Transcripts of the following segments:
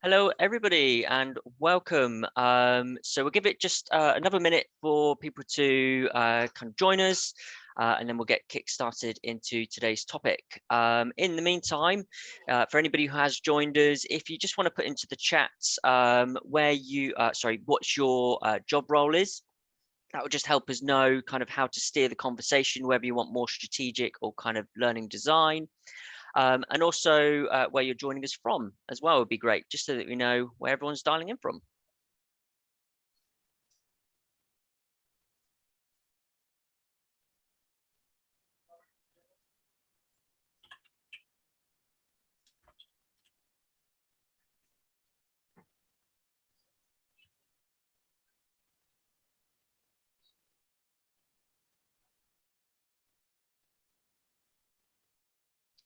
Hello, everybody, and welcome. So we'll give it just another minute for people to kind of join us, and then we'll get kick-started into today's topic. In the meantime, for anybody who has joined us, if you just want to put into the chat what your job role is, that will just help us know kind of how to steer the conversation, whether you want more strategic or kind of learning design. And also where you're joining us from as well would be great, just so that we know where everyone's dialing in from.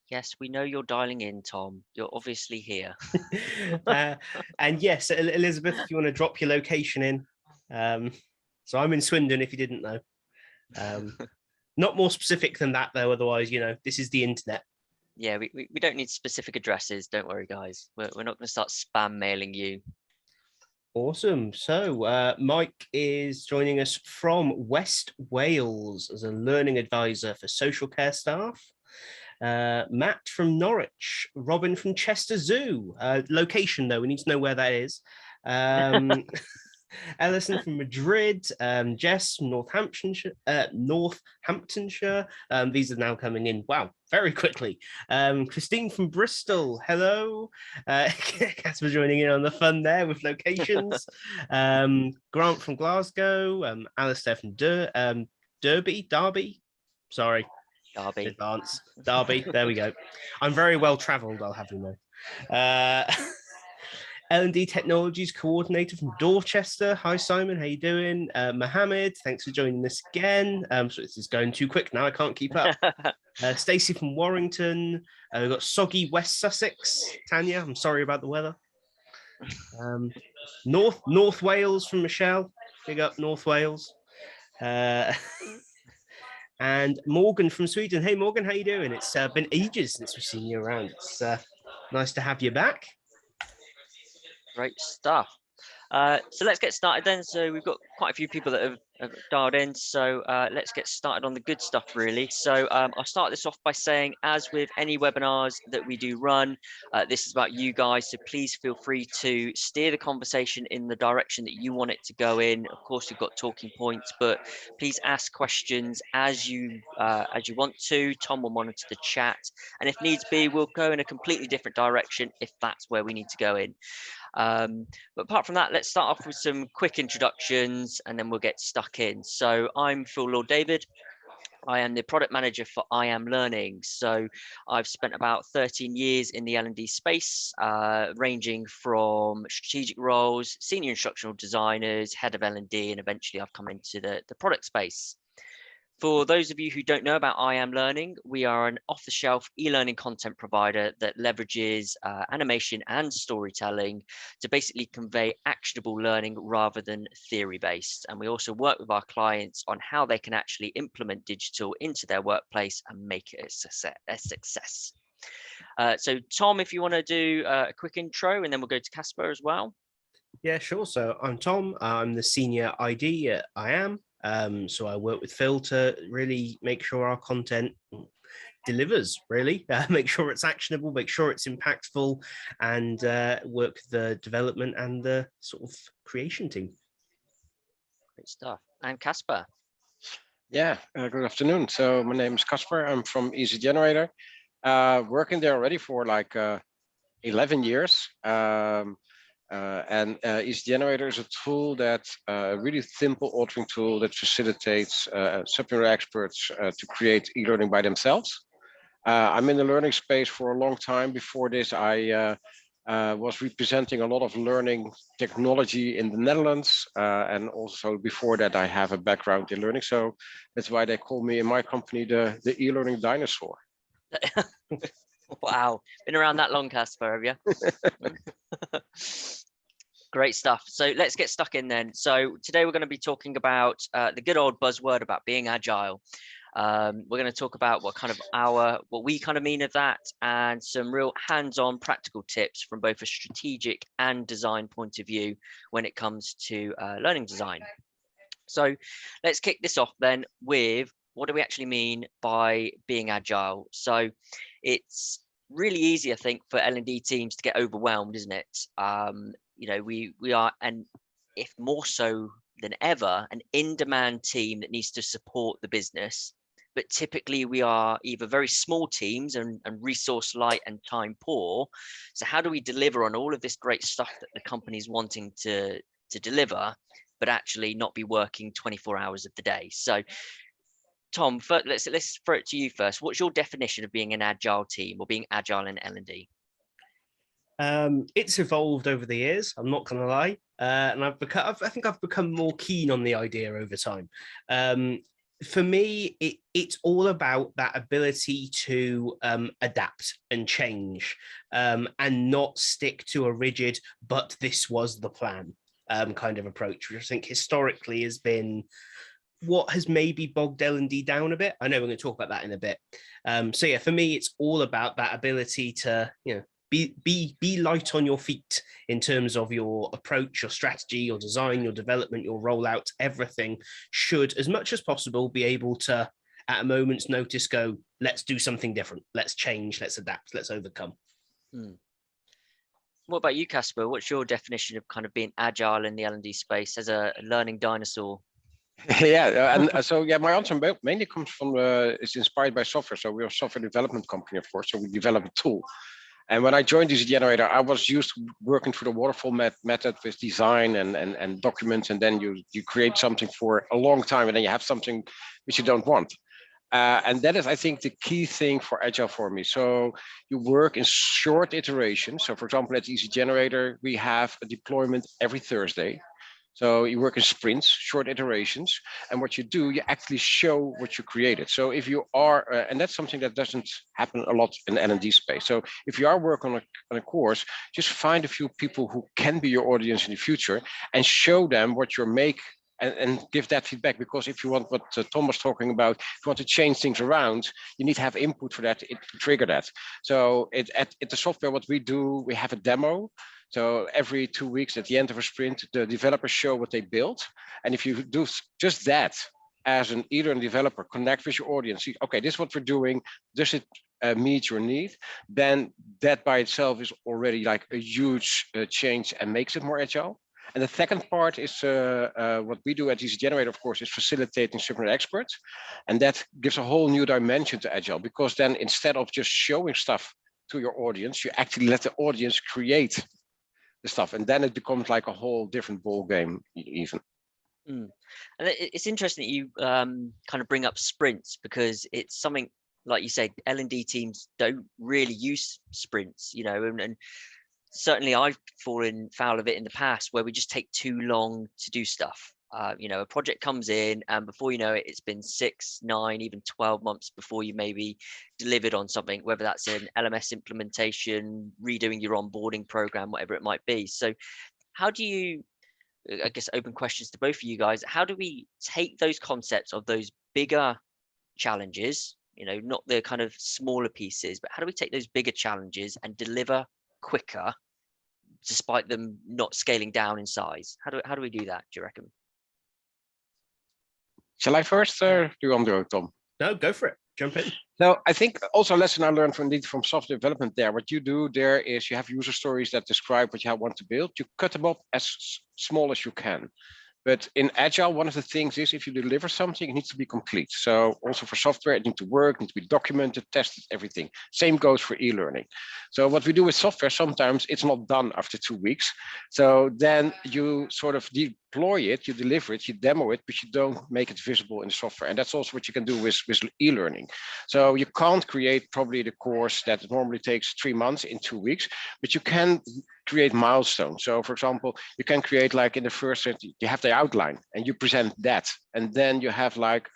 Yes, we know you're dialing in, Tom. You're obviously here. And yes, Elizabeth, if you want to drop your location in. So I'm in Swindon, if you didn't know. Not more specific than that, though. Otherwise, this is the internet. Yeah, we don't need specific addresses. Don't worry, guys. We're not going to start spam mailing you. Awesome. So Mike is joining us from West Wales as a learning advisor for social care staff. Matt from Norwich, Robin from Chester Zoo. Location, though, we need to know where that is. Ellison from Madrid, Jess from Northamptonshire. These are now coming in. Wow, very quickly. Christine from Bristol. Hello. Kasper joining in on the fun there with locations. Grant from Glasgow. Alistair from Derby. Sorry. Derby. Advance. Derby. There we go. I'm very well travelled, I'll have you know. L&D Technologies Coordinator from Dorchester. Hi, Simon. How you doing? Mohammed, thanks for joining us again. So this is going too quick now. I can't keep up. Stacey from Warrington. We've got Soggy West Sussex. Tanya, I'm sorry about the weather. North Wales from Michelle. Big up North Wales. And Morgan from Sweden. Hey, Morgan, how you doing? It's been ages since we've seen you around. It's nice to have you back. Great stuff. So let's get started then. So we've got quite a few people that have dialed in. So let's get started on the good stuff, really. So I'll start this off by saying, as with any webinars that we do run, this is about you guys. So please feel free to steer the conversation in the direction that you want it to go in. Of course, you've got talking points, but please ask questions as you want to. Tom will monitor the chat, and if needs be, we'll go in a completely different direction if that's where we need to go in. But apart from that, let's start off with some quick introductions and then we'll get stuck in. So I'm Phill Lord David. I am the product manager for eLearning. So I've spent about 13 years in the L&D space, ranging from strategic roles, senior instructional designers, head of L&D, and eventually I've come into the product space. For those of you who don't know about eLearning, we are an off-the-shelf e-learning content provider that leverages animation and storytelling to basically convey actionable learning rather than theory-based. And we also work with our clients on how they can actually implement digital into their workplace and make it a success. So Tom, if you want to do a quick intro, and then we'll go to Kasper as well. Yeah, sure. So I'm Tom. I'm the senior ID at IAM. So I work with Phill to really make sure our content delivers, really, make sure it's actionable, make sure it's impactful, and work the development and the sort of creation team. Great stuff. And Kasper. Yeah, good afternoon. So my name is Kasper. I'm from Easgenerator. Working there already for like 11 years. And Easgenerator is a tool that a really simple authoring tool that facilitates subject matter experts to create e-learning by themselves. I'm in the learning space for a long time. Before this, I was representing a lot of learning technology in the Netherlands. And also before that, I have a background in learning. So that's why they call me in my company the e-learning dinosaur. Wow, been around that long, Kasper, have you? Great stuff. So let's get stuck in then. So today we're going to be talking about the good old buzzword about being agile. We're going to talk about what we kind of mean of that, and some real hands-on practical tips from both a strategic and design point of view when it comes to learning design. So let's kick this off then with, what do we actually mean by being agile? So it's really easy, I think, for L&D teams to get overwhelmed, isn't it? We are, and if more so than ever, an in-demand team that needs to support the business. But typically we are either very small teams and resource light and time poor. So how do we deliver on all of this great stuff that the company's wanting to deliver, but actually not be working 24 hours of the day? So Tom, let's throw it to you first. What's your definition of being an agile team or being agile in L&D? It's evolved over the years, I'm not going to lie. And I think I've become more keen on the idea over time. For me, it's all about that ability to adapt and change, and not stick to a rigid, but this was the plan kind of approach, which I think historically has been what has maybe bogged L&D down a bit. I know we're going to talk about that in a bit. So yeah, for me, it's all about that ability to, be light on your feet in terms of your approach, your strategy, your design, your development, your rollout. Everything should, as much as possible, be able to, at a moment's notice, go, let's do something different. Let's change, let's adapt, let's overcome. What about you, Kasper? What's your definition of kind of being agile in the L&D space as a learning dinosaur? My answer mainly comes from it's inspired by software. So we're a software development company, of course. So we develop a tool. And when I joined Easgenerator, I was used to working through the waterfall method with design and documents, and then you create something for a long time, and then you have something which you don't want. And that is, I think, the key thing for Agile for me. So you work in short iterations. So for example, at Easgenerator, we have a deployment every Thursday. So you work in sprints, short iterations, and what you do, you actually show what you created. So if you are, and that's something that doesn't happen a lot in the L&D space. So if you are working on a course, just find a few people who can be your audience in the future and show them what you make, and give that feedback. Because if you want what Tom was talking about, if you want to change things around, you need to have input for that to trigger that. So at the software, what we do, we have a demo. So every 2 weeks at the end of a sprint, the developers show what they built. And if you do just that as an eLearning developer, connect with your audience, see, okay, this is what we're doing, does it meet your need? Then that by itself is already like a huge change and makes it more agile. And the second part is what we do at Easgenerator, of course, is facilitating subject experts. And that gives a whole new dimension to Agile, because then instead of just showing stuff to your audience, you actually let the audience create the stuff, and then it becomes like a whole different ball game even. And it's interesting that you kind of bring up sprints, because it's something, like you said, L&D teams don't really use sprints, and certainly I've fallen foul of it in the past, where we just take too long to do stuff. A project comes in, and before you know it, it's been 6, 9, even 12 months before you maybe delivered on something, whether that's an LMS implementation, redoing your onboarding program, whatever it might be. So how do you, I guess, open questions to both of you guys, how do we take those concepts of those bigger challenges, not the kind of smaller pieces, but how do we take those bigger challenges and deliver quicker despite them not scaling down in size? How do we do that, do you reckon? Shall I first, or do you want to go, Tom? No, go for it. Jump in. So I think also a lesson I learned from software development there. What you do there is you have user stories that describe what you want to build. You cut them up as small as you can. But in Agile, one of the things is if you deliver something, it needs to be complete. So also for software, it needs to work, it needs to be documented, tested, everything. Same goes for e-learning. So what we do with software, sometimes it's not done after 2 weeks. So then you sort of deploy it, you deliver it, you demo it, but you don't make it visible in the software. And that's also what you can do with e-learning. So you can't create probably the course that normally takes 3 months in 2 weeks, but you can create milestones. So for example, you can create, like in the first, you have the outline and you present that. And then you have like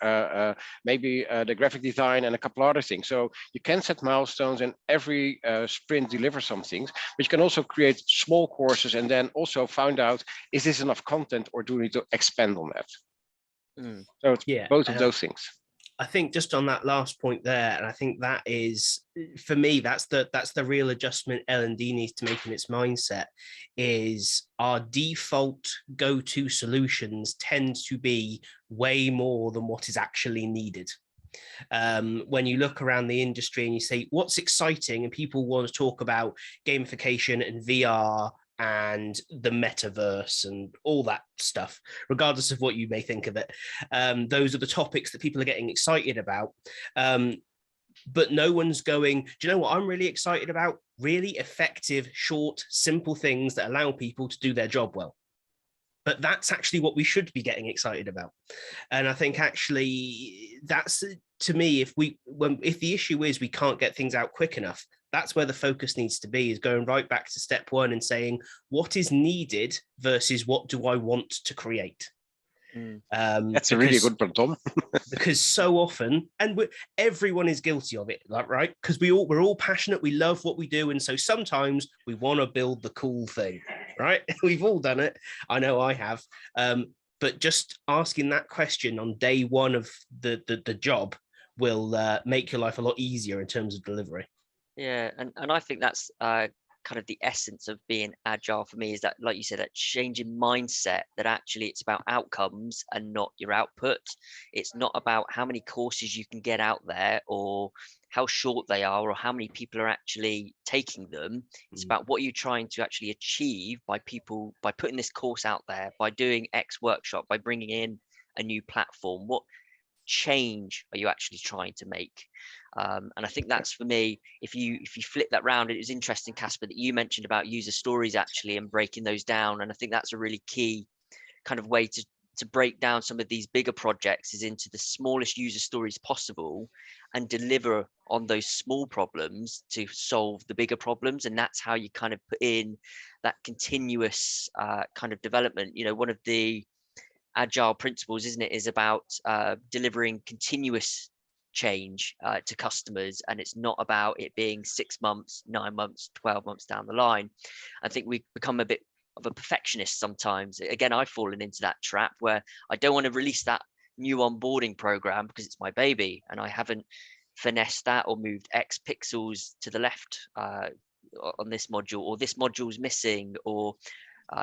maybe the graphic design and a couple other things. So you can set milestones, and every sprint deliver some things, but you can also create small courses and then also find out, is this enough content or do we need to expand on that? So it's both of those things. I think just on that last point there, and I think that is, for me, that's the real adjustment L&D needs to make in its mindset, is our default go-to solutions tend to be way more than what is actually needed. When you look around the industry and you say, what's exciting? And people want to talk about gamification and VR and the metaverse and all that stuff, regardless of what you may think of it. Those are the topics that people are getting excited about. But no one's going, do you know what I'm really excited about? Really effective, short, simple things that allow people to do their job well. But that's actually what we should be getting excited about. And I think actually that's, to me, if the issue is we can't get things out quick enough, that's where the focus needs to be, is going right back to step one and saying, what is needed versus what do I want to create? That's a really good one, Tom. Because so often, and everyone is guilty of it, right? Because we're all passionate, we love what we do, and so sometimes we want to build the cool thing, right? We've all done it. I know I have. But just asking that question on day one of the job will make your life a lot easier in terms of delivery. Yeah, and I think that's kind of the essence of being agile for me, is that, like you said, that changing mindset, that actually it's about outcomes and not your output. It's not about how many courses you can get out there or how short they are or how many people are actually taking them. It's about what you're trying to actually achieve by putting this course out there, by doing X workshop, by bringing in a new platform. What change are you actually trying to make? And I think that's, for me, if you flip that round, it was interesting, Kasper, that you mentioned about user stories actually and breaking those down. And I think that's a really key kind of way to break down some of these bigger projects, is into the smallest user stories possible and deliver on those small problems to solve the bigger problems. And that's how you kind of put in that continuous kind of development. You know, one of the Agile principles, isn't it, is about delivering continuous change to customers, and it's not about it being 6 months, 9 months, 12 months down the line. I think we become a bit of a perfectionist sometimes. Again, I've fallen into that trap where I don't want to release that new onboarding program because it's my baby and I haven't finessed that or moved X pixels to the left on this module, or this module's missing, or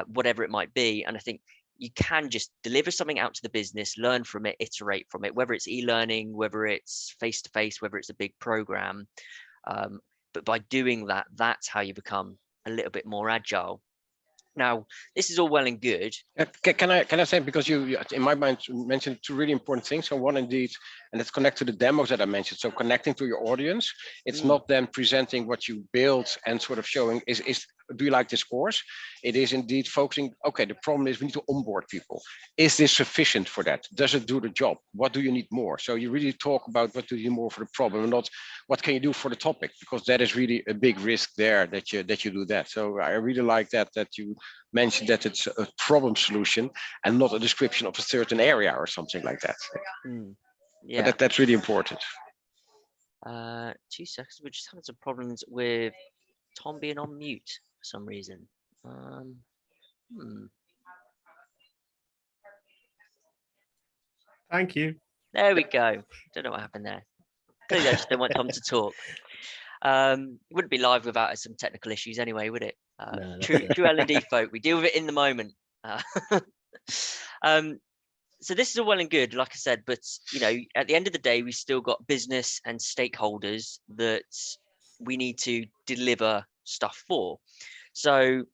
whatever it might be. And I think you can just deliver something out to the business, learn from it, iterate from it, whether it's e-learning, whether it's face-to-face, whether it's a big program. But by doing that, that's how you become a little bit more agile. Now, this is all well and good. Can I say, because you in my mind mentioned two really important things. So one, indeed, and it's connected to the demos that I mentioned. So connecting to your audience, it's not then presenting what you built and sort of showing is do you like this course? It is indeed focusing, okay, the problem is we need to onboard people. Is this sufficient for that? Does it do the job? What do you need more? So you really talk about what do you need more for the problem, and not what can you do for the topic, because that is really a big risk there that you do that. So I really like that you mentioned that it's a problem solution and not a description of a certain area or something like that. Yeah, but that's really important. 2 seconds. We're just having some problems with Tom being on mute for some reason. Thank you. There we go. Don't know what happened there. Clearly, I just don't want Tom to talk. It wouldn't be live without some technical issues anyway, would it? No, true L&D folk. We deal with it in the moment. So this is all well and good, like I said, but you know, at the end of the day, we've still got business and stakeholders that we need to deliver stuff for. So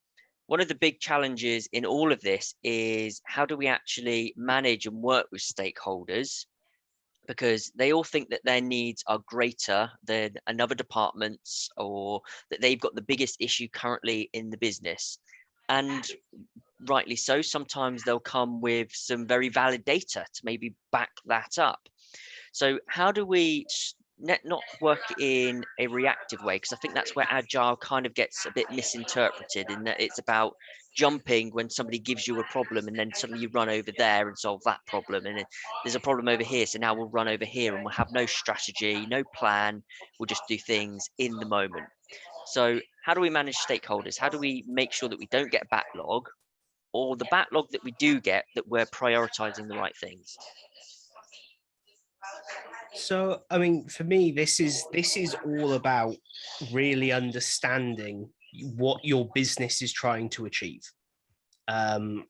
one of the big challenges in all of this is, how do we actually manage and work with stakeholders? Because they all think that their needs are greater than another department's, or that they've got the biggest issue currently in the business. And rightly so, sometimes they'll come with some very valid data to maybe back that up. So how do we not work in a reactive way? Because I think that's where Agile kind of gets a bit misinterpreted, in that it's about jumping when somebody gives you a problem and then suddenly you run over there and solve that problem, and there's a problem over here, so now we'll run over here, and we'll have no strategy, no plan, we'll just do things in the moment. So how do we manage stakeholders? How do we make sure that we don't get a backlog, or the backlog that we do get, that we're prioritizing the right things? So, I mean, for me, this is all about really understanding what your business is trying to achieve. And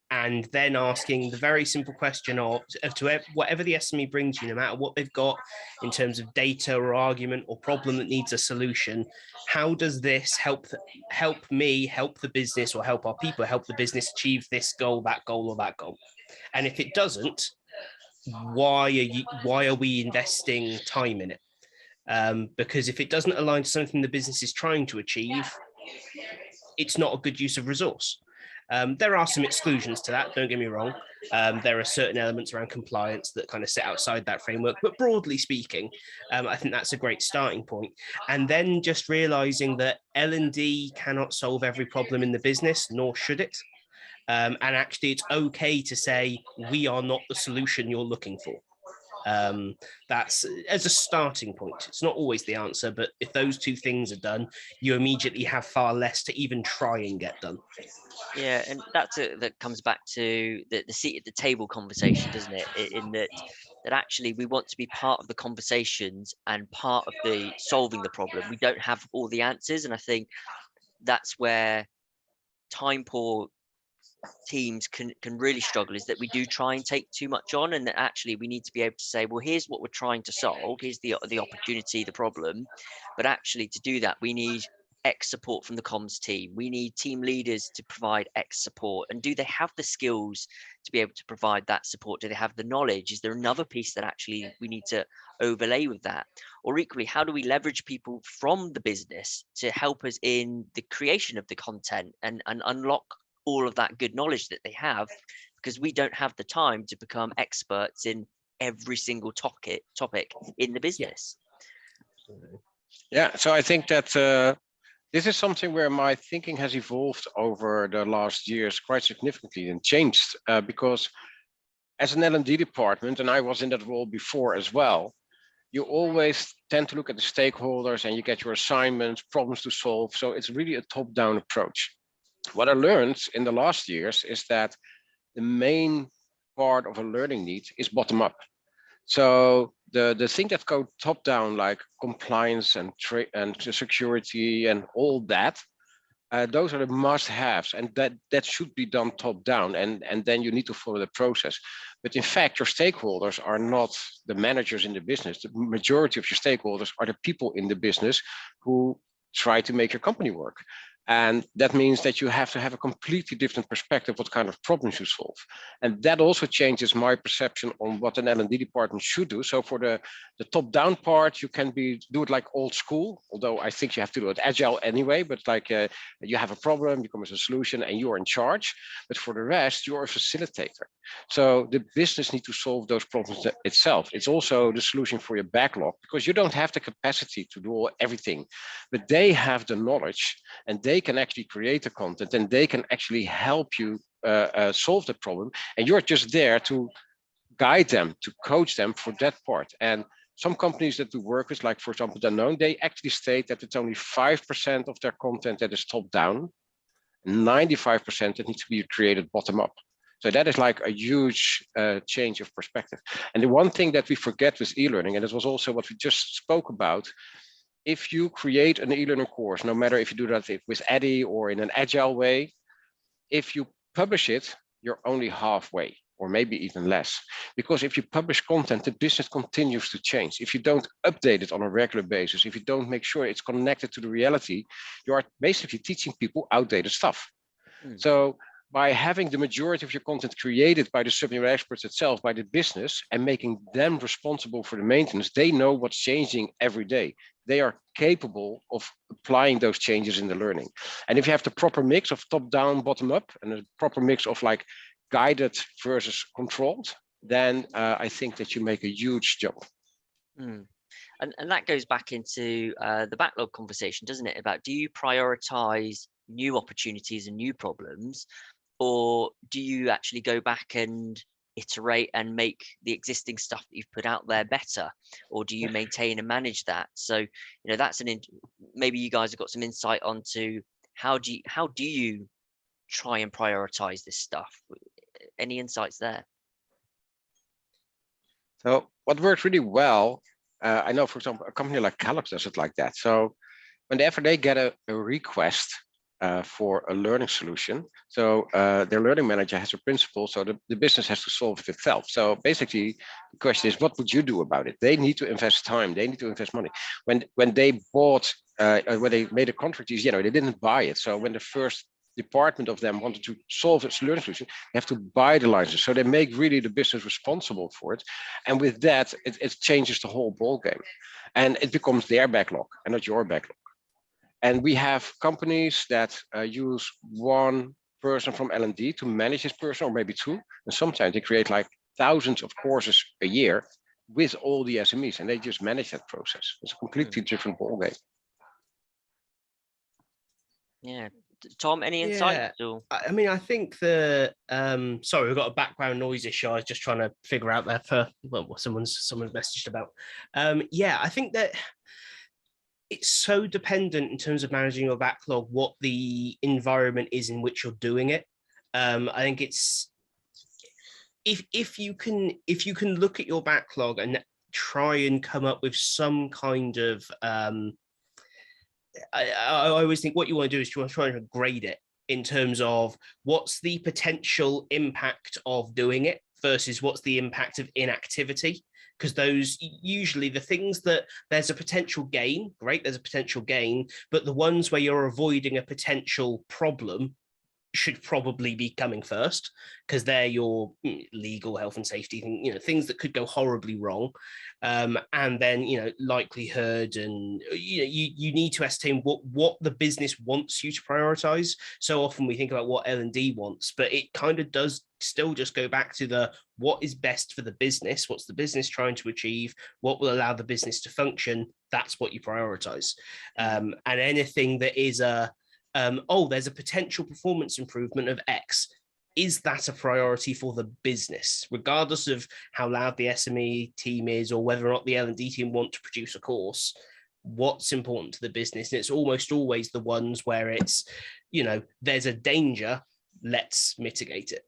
then asking the very simple question of to whatever the SME brings you, no matter what they've got in terms of data or argument or problem that needs a solution, how does this help me, help the business, or help our people, help the business achieve this goal, that goal, or that goal? And if it doesn't, why are we investing time in it? Because if it doesn't align to something the business is trying to achieve, it's not a good use of resource. There are some exclusions to that, don't get me wrong. There are certain elements around compliance that kind of sit outside that framework, but broadly speaking, I think that's a great starting point. And then just realizing that L&D cannot solve every problem in the business, nor should it. And actually, it's okay to say, we are not the solution you're looking for. That's as a starting point. It's not always the answer, but if those two things are done, you immediately have far less to even try and get done. Yeah, and that comes back to the seat at the table conversation, doesn't it? In that actually we want to be part of the conversations and part of the solving the problem. We don't have all the answers, and I think that's where time poor teams can really struggle, is that we do try and take too much on, and that actually we need to be able to say, well, here's what we're trying to solve, here's the opportunity, the problem, but actually to do that we need X support from the comms team, we need team leaders to provide X support, and do they have the skills to be able to provide that support? Do they have the knowledge? Is there another piece that actually we need to overlay with that? Or equally, how do we leverage people from the business to help us in the creation of the content and unlock all of that good knowledge that they have, because we don't have the time to become experts in every single topic in the business. Yeah, so I think that this is something where my thinking has evolved over the last years quite significantly and changed, because as an L&D department, and I was in that role before as well, you always tend to look at the stakeholders and you get your assignments, problems to solve. So it's really a top-down approach. What I learned in the last years is that the main part of a learning need is bottom up. So the thing that go top down, like compliance and security and all that, those are the must-haves, and that should be done top down, and then you need to follow the process. But in fact, your stakeholders are not the managers in the business. The majority of your stakeholders are the people in the business who try to make your company work. And that means that you have to have a completely different perspective what kind of problems you solve. And that also changes my perception on what an L&D department should do. So for the top-down part, you can do it like old school, although I think you have to do it agile anyway, but like you have a problem, you come with a solution and you're in charge. But for the rest, you're a facilitator. So the business needs to solve those problems itself. It's also the solution for your backlog, because you don't have the capacity to do everything, but they have the knowledge and they can actually create the content and they can actually help you solve the problem. And you're just there to guide them, to coach them for that part. And some companies that we work with, like for example, Danone, they actually state that it's only 5% of their content that is top down, 95% that needs to be created bottom up. So that is like a huge change of perspective. And the one thing that we forget with e-learning, and it was also what we just spoke about, if you create an e-learning course, no matter if you do that with Eddie or in an agile way, if you publish it, you're only halfway, or maybe even less. Because if you publish content, the business continues to change. If you don't update it on a regular basis, if you don't make sure it's connected to the reality, you are basically teaching people outdated stuff. So by having the majority of your content created by the subject matter experts itself, by the business, and making them responsible for the maintenance, they know what's changing every day. They are capable of applying those changes in the learning. And if you have the proper mix of top down, bottom up, and a proper mix of like guided versus controlled, then I think that you make a huge jump. And that goes back into the backlog conversation, doesn't it? About, do you prioritize new opportunities and new problems, or do you actually go back and iterate and make the existing stuff that you've put out there better, or do you maintain and manage that? So that's maybe you guys have got some insight onto how do you try and prioritize this stuff? Any insights there? So what works really well I know, for example, a company like Kellogg does it like that. So whenever they get a request for a learning solution, so their learning manager has a principle, so the business has to solve it itself. So basically, the question is, what would you do about it? They need to invest time, they need to invest money. When they bought, when they made a contract, they didn't buy it. So when the first department of them wanted to solve its learning solution, they have to buy the license. So they make really the business responsible for it. And with that, it changes the whole ball game. And it becomes their backlog and not your backlog. And we have companies that use one person from L&D to manage this person, or maybe two. And sometimes they create like thousands of courses a year with all the SMEs, and they just manage that process. It's a completely different ballgame. Yeah. Tom, any insight? Yeah. I mean, I think the sorry, we've got a background noise issue. I was just trying to figure out there for what someone's messaged about. Yeah, I think that it's so dependent in terms of managing your backlog, what the environment is in which you're doing it. I think it's if you can look at your backlog and try and come up with some kind of I always think what you want to do is you want to try and grade it in terms of what's the potential impact of doing it versus what's the impact of inactivity. Because those usually the things that there's a potential gain, great, there's a potential gain, but the ones where you're avoiding a potential problem should probably be coming first, because they're your legal, health and safety, things that could go horribly wrong. And then, likelihood, and you need to ascertain what the business wants you to prioritize. So often we think about what L&D wants, but it kind of does still just go back to what is best for the business, what's the business trying to achieve, what will allow the business to function. That's what you prioritize. And anything that is there's a potential performance improvement of X. Is that a priority for the business, regardless of how loud the SME team is or whether or not the L&D team want to produce a course? What's important to the business? And it's almost always the ones where it's, there's a danger, let's mitigate it.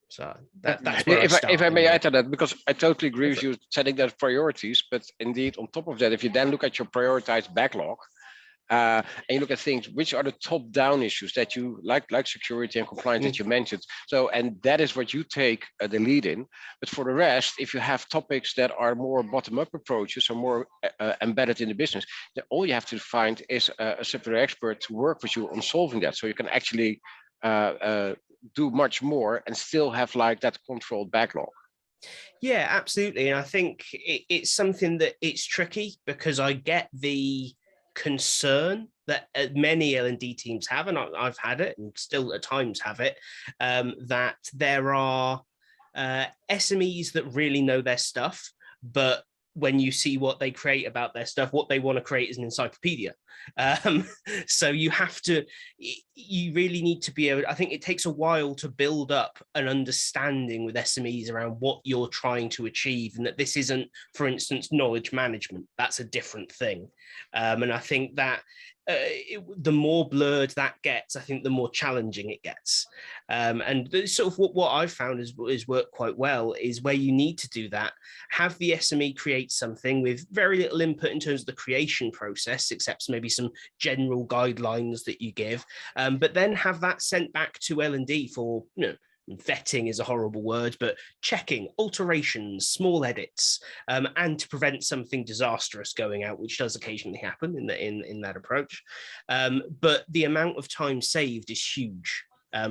So that's where if I may add to that, because I totally agree with you setting that priorities, but indeed on top of that, if you then look at your prioritized backlog, and you look at things, which are the top-down issues that you like security and compliance that you mentioned. So, and that is what you take the lead in. But for the rest, if you have topics that are more bottom-up approaches or more embedded in the business, then all you have to find is a subject expert to work with you on solving that. So you can actually do much more and still have like that controlled backlog. Yeah, absolutely. And I think it's something that it's tricky, because I get the concern that many L&D teams have, and I've had it and still at times have it, that there are SMEs that really know their stuff, but when you see what they create about their stuff, what they want to create is an encyclopedia. So you really need to be able, I think it takes a while to build up an understanding with SMEs around what you're trying to achieve, and that this isn't, for instance, knowledge management. That's a different thing. And I think that the more blurred that gets, I think the more challenging it gets. And sort of what I've found is worked quite well is where you need to do that, have the SME create something with very little input in terms of the creation process, except maybe some general guidelines that you give, but then have that sent back to L&D for, vetting is a horrible word, but checking, alterations, small edits, and to prevent something disastrous going out, which does occasionally happen in that approach. But the amount of time saved is huge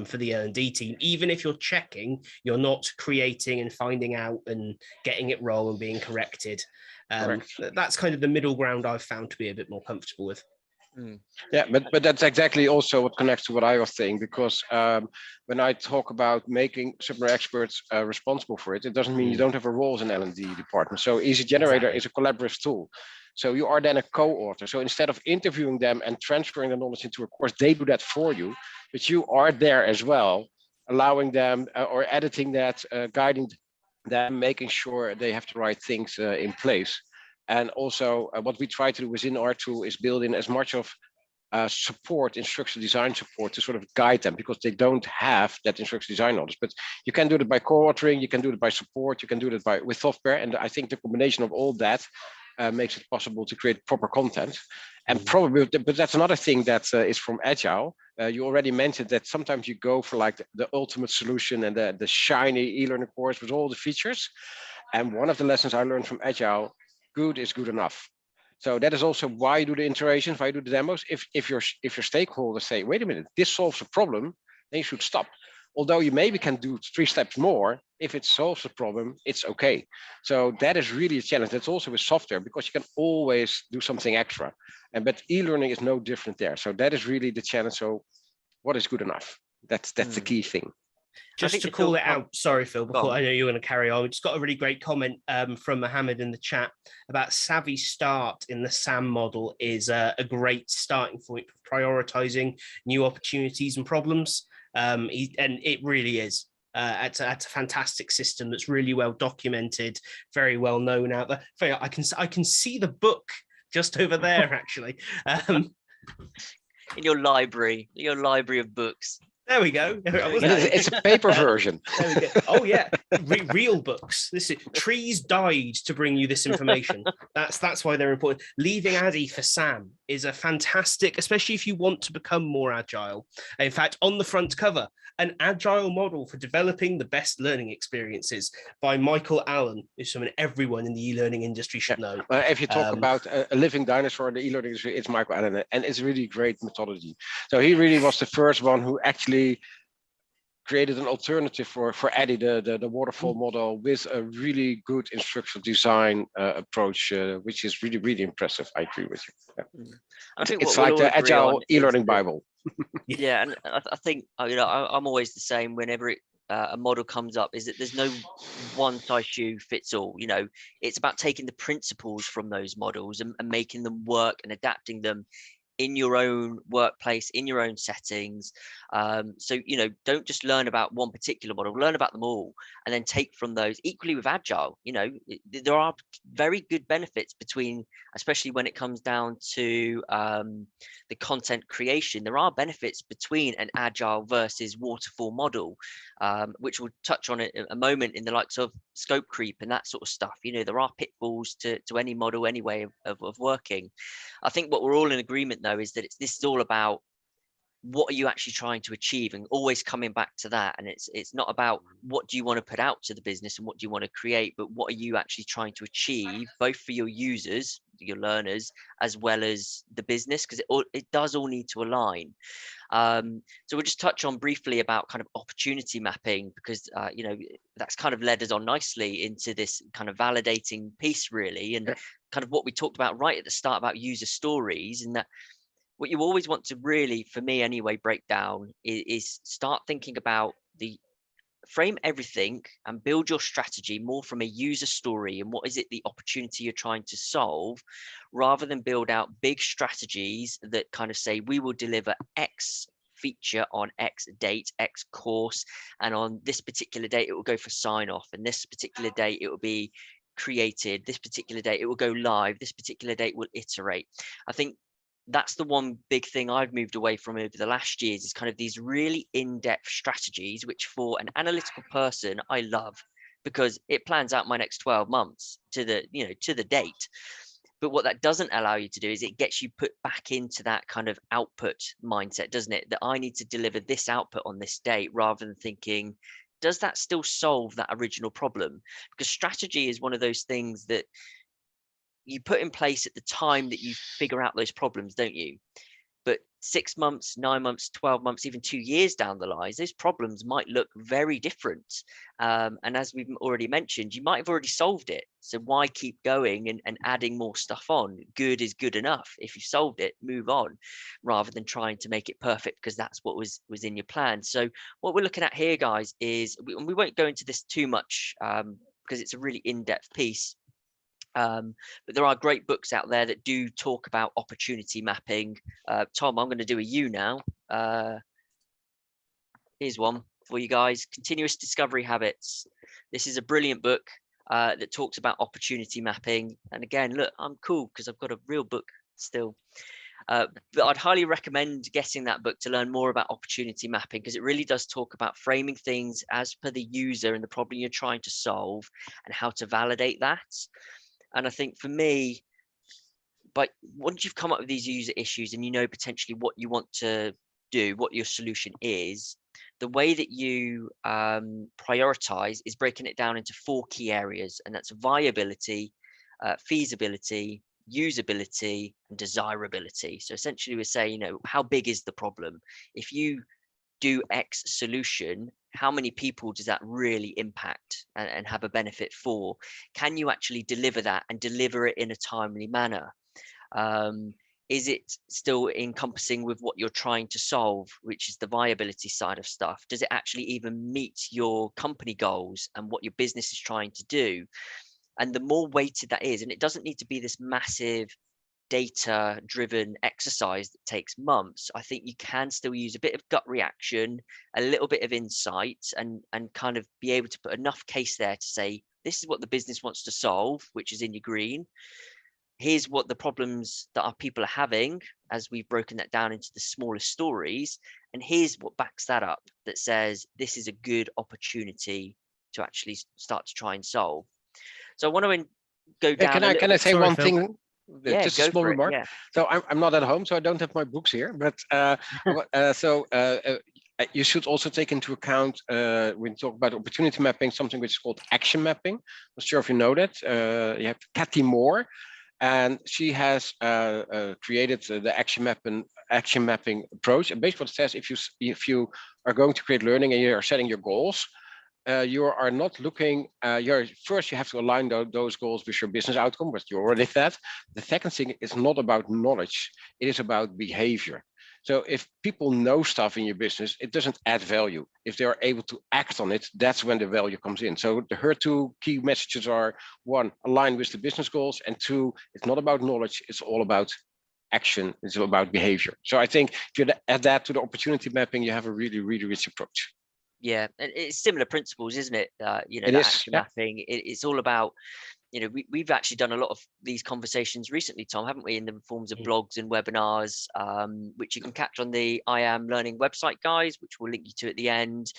for the L&D team. Even if you're checking, you're not creating and finding out and getting it wrong and being corrected. That's kind of the middle ground I've found to be a bit more comfortable with. Yeah, but that's exactly also what connects to what I was saying, because when I talk about making subject experts responsible for it, it doesn't mean you don't have a role in L&D department. So Easgenerator is a collaborative tool. So you are then a co-author. So instead of interviewing them and transferring the knowledge into a course, they do that for you, but you are there as well, allowing them or editing that, guiding them, making sure they have the right things in place. And also what we try to do within our tool is build in as much of support, instructional design support to sort of guide them, because they don't have that instructional design knowledge. But you can do it by co-authoring, you can do it by support, you can do it with software. And I think the combination of all that makes it possible to create proper content. And probably, but that's another thing that is from Agile. You already mentioned that sometimes you go for like the ultimate solution and the shiny e-learning course with all the features. And one of the lessons I learned from Agile, good is good enough. So that is also why you do the iterations, why you do the demos. If your stakeholders say, wait a minute, this solves a problem, then you should stop. Although you maybe can do 3 steps more, if it solves a problem, it's okay. So that is really a challenge. That's also with software, because you can always do something extra. But e-learning is no different there. So that is really the challenge. So what is good enough? That's the key thing. Just to call it out, sorry, Phill, before I know you're going to carry on, we just got a really great comment from Mohammed in the chat about savvy start in the SAM model is a great starting point for prioritizing new opportunities and problems. And it really is. It's a fantastic system that's really well documented, very well known out there. I can see the book just over there, actually. In your library of books. There we go. It's a paper version. There we go. Oh yeah, real books. This is trees died to bring you this information. That's why they're important. Leaving Addy for Sam is a fantastic, especially if you want to become more agile. In fact, on the front cover, an agile model for developing the best learning experiences by Michael Allen, is something everyone in the e-learning industry should know. If you talk about a living dinosaur in the e-learning industry, it's Michael Allen, and it's really great methodology. So he really was the first one who actually created an alternative for Addy, the waterfall model, with a really good instructional design approach, which is really, really impressive. I agree with you. Yeah. I think it's like the Agile e-learning Bible. Yeah, and I think I'm always the same whenever a model comes up, is that there's no one size shoe fits all. It's about taking the principles from those models and making them work and adapting them in your own workplace, in your own settings. So, don't just learn about one particular model, learn about them all, and then take from those. Equally with Agile, there are very good benefits between, especially when it comes down to the content creation, there are benefits between an Agile versus Waterfall model, which we'll touch on it in a moment, in the likes of scope creep and that sort of stuff. There are pitfalls to any model, any way of working. I think what we're all in agreement, though, is that this is all about what are you actually trying to achieve, and always coming back to that. And it's not about what do you want to put out to the business and what do you want to create, but what are you actually trying to achieve, both for your users, your learners, as well as the business, because it does all need to align. So we'll just touch on briefly about kind of opportunity mapping, because that's kind of led us on nicely into this kind of validating piece, really, and kind of what we talked about right at the start about user stories. And that what you always want to really, for me anyway, break down is start thinking about frame everything and build your strategy more from a user story and what is it the opportunity you're trying to solve, rather than build out big strategies that kind of say we will deliver X feature on X date, X course, and on this particular date it will go for sign off, and this particular date it will be created, this particular date it will go live, this particular date will iterate. I think that's the one big thing I've moved away from over the last years, is kind of these really in-depth strategies, which for an analytical person I love, because it plans out my next 12 months to the date. But what that doesn't allow you to do is it gets you put back into that kind of output mindset, doesn't it? That I need to deliver this output on this date, rather than thinking, does that still solve that original problem? Because strategy is one of those things that you put in place at the time that you figure out those problems, don't you? But 6 months, 9 months, 12 months, even 2 years down the line, those problems might look very different. And as we've already mentioned, you might have already solved it. So why keep going and adding more stuff on? Good is good enough. If you solved it, move on, rather than trying to make it perfect, because that's what was in your plan. So what we're looking at here, guys, is we won't go into this too much because it's a really in-depth piece. But there are great books out there that do talk about opportunity mapping. Tom, I'm going to do a you now. Here's one for you guys: Continuous Discovery Habits. This is a brilliant book that talks about opportunity mapping. And again, look, I'm cool because I've got a real book still. But I'd highly recommend getting that book to learn more about opportunity mapping, because it really does talk about framing things as per the user and the problem you're trying to solve and how to validate that. And I think for me, but once you've come up with these user issues and you know potentially what you want to do, what your solution is, the way that you prioritize is breaking it down into 4 key areas, and that's viability, feasibility, usability, and desirability. So essentially we say, how big is the problem? If you do X solution, how many people does that really impact and have a benefit for? Can you actually deliver that and deliver it in a timely manner? Is it still encompassing with what you're trying to solve, which is the viability side of stuff? Does it actually even meet your company goals and what your business is trying to do? And the more weighted that is, and it doesn't need to be this massive data driven exercise that takes months, I think you can still use a bit of gut reaction, a little bit of insight, and kind of be able to put enough case there to say, this is what the business wants to solve, which is in your green. Here's what the problems that our people are having, as we've broken that down into the smaller stories. And here's what backs that up, that says this is a good opportunity to actually start to try and solve. So I want to go down. Can I say one thing? Yeah, just a small remark. Yeah. So I'm not at home, so I don't have my books here. But you should also take into account when you talk about opportunity mapping, something which is called action mapping. I'm not sure if you know that. You have Kathy Moore. And she has created the action mapping approach. And basically what it says, if you are going to create learning and you are setting your goals, you are not looking, first you have to align those goals with your business outcome, but you already said. The second thing is not about knowledge, it is about behavior. So if people know stuff in your business, it doesn't add value. If they are able to act on it, that's when the value comes in. So her 2 key messages are: 1, align with the business goals, and 2, it's not about knowledge, it's all about action, it's all about behavior. So I think if you add that to the opportunity mapping, you have a really, really rich approach. Yeah, and it's similar principles, isn't it? It is, action mapping, it's all about, we've actually done a lot of these conversations recently, Tom, haven't we, in the forms of blogs and webinars, which you can catch on the I Am Learning website, guys, which we'll link you to at the end.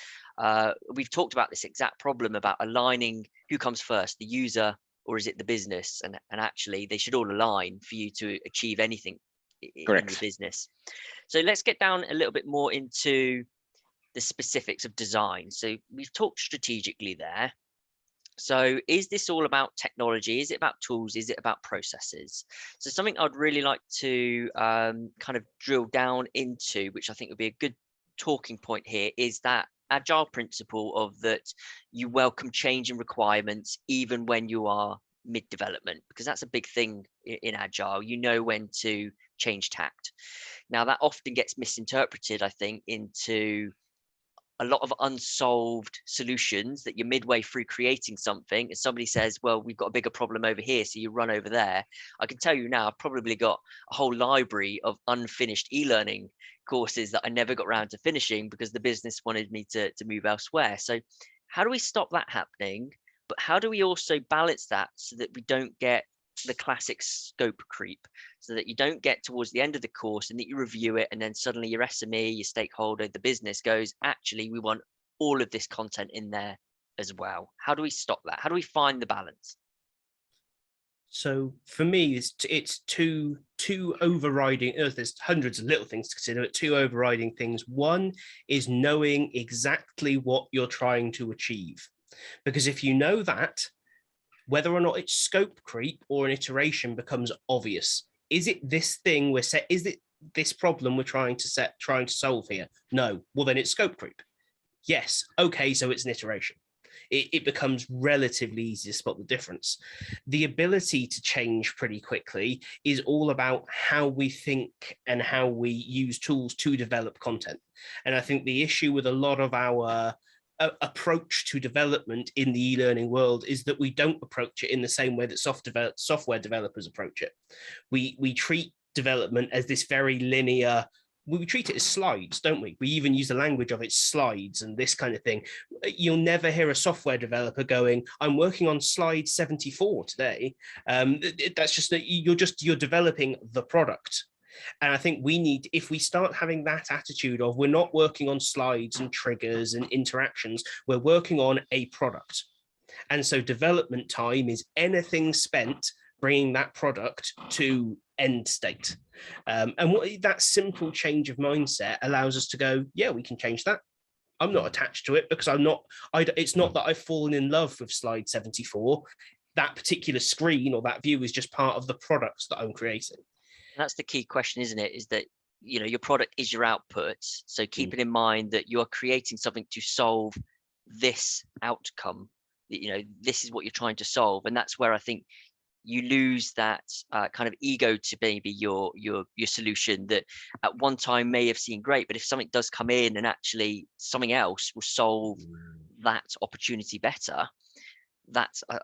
We've talked about this exact problem about aligning who comes first, the user or is it the business? And actually, they should all align for you to achieve anything in your business. So let's get down a little bit more into the specifics of design. So we've talked strategically there. So is this all about technology? Is it about tools? Is it about processes? So something I'd really like to kind of drill down into, which I think would be a good talking point here, is that Agile principle of that you welcome change in requirements even when you are mid-development, because that's a big thing in Agile. You know when to change tact. Now that often gets misinterpreted, I think, into a lot of unsolved solutions that you're midway through creating something and somebody says, well, we've got a bigger problem over here, so you run over there. I can tell you now, I've probably got a whole library of unfinished e-learning courses that I never got around to finishing because the business wanted me to move elsewhere. So how do we stop that happening? But how do we also balance that so that we don't get the classic scope creep, so that you don't get towards the end of the course and that you review it and then suddenly your SME, your stakeholder, the business goes, actually, we want all of this content in there as well. How do we stop that? How do we find the balance? So for me, it's two overriding, there's hundreds of little things to consider, but 2 overriding things. One is knowing exactly what you're trying to achieve. Because if you know that, whether or not it's scope creep or an iteration becomes obvious. Is it this thing we're set? Is it this problem we're trying to solve here? No. Well, then it's scope creep. Yes. Okay. So it's an iteration. It becomes relatively easy to spot the difference. The ability to change pretty quickly is all about how we think and how we use tools to develop content. And I think the issue with a lot of our approach to development in the e-learning world is that we don't approach it in the same way that software developers approach it. We treat development as this very linear, we treat it as slides, don't we? We even use the language of its slides and this kind of thing. You'll never hear a software developer going, I'm working on slide 74 today. That's just that you're developing the product. And I think we need, if we start having that attitude of we're not working on slides and triggers and interactions, we're working on a product. And so development time is anything spent bringing that product to end state. And that simple change of mindset allows us to go, yeah, we can change that. I'm not attached to it because it's not that I've fallen in love with slide 74. That particular screen or that view is just part of the products that I'm creating. That's the key question, isn't it? Is that, your product is your output. So keeping in mind that you're creating something to solve this outcome, this is what you're trying to solve. And that's where I think you lose that kind of ego to maybe your solution that at one time may have seemed great, but if something does come in and actually something else will solve that opportunity better,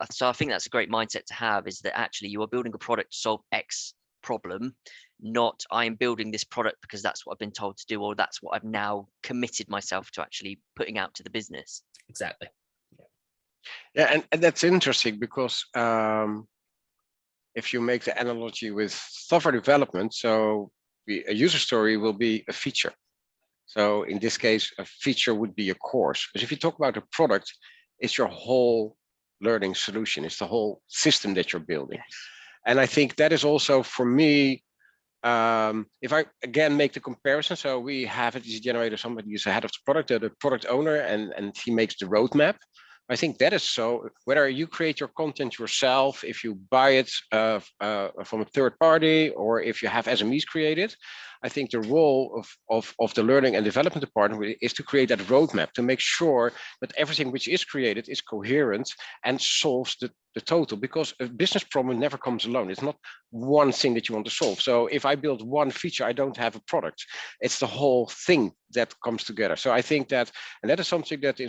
so I think that's a great mindset to have, is that actually you are building a product to solve X problem, not I am building this product because that's what I've been told to do, or that's what I've now committed myself to actually putting out to the business. Exactly. Yeah, and that's interesting because if you make the analogy with software development, so a user story will be a feature. So in this case, a feature would be a course. Because if you talk about a product, it's your whole learning solution. It's the whole system that you're building. Yes. And I think that is also, for me, if I again make the comparison, so we have at Easgenerator somebody who's the head of the product owner, and he makes the roadmap. I think that is so, whether you create your content yourself, if you buy it from a third party, or if you have SMEs create it, I think the role of the learning and development department is to create that roadmap, to make sure that everything which is created is coherent and solves the total, because a business problem never comes alone. It's not one thing that you want to solve. So if I build one feature, I don't have a product. It's the whole thing that comes together. So I think that, and that is something that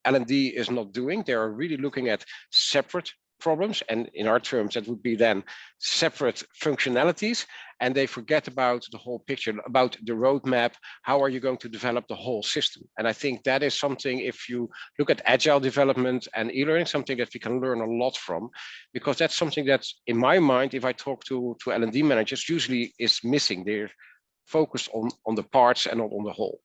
L&D is not doing. They are really looking at separate problems, and in our terms that would be then separate functionalities, and they forget about the whole picture, about the roadmap. How are you going to develop the whole system? And I think that is something, if you look at agile development and e-learning, something that we can learn a lot from, because that's something that's, in my mind, if I talk to L&D managers, usually is missing. They're focused on the parts and not on the whole.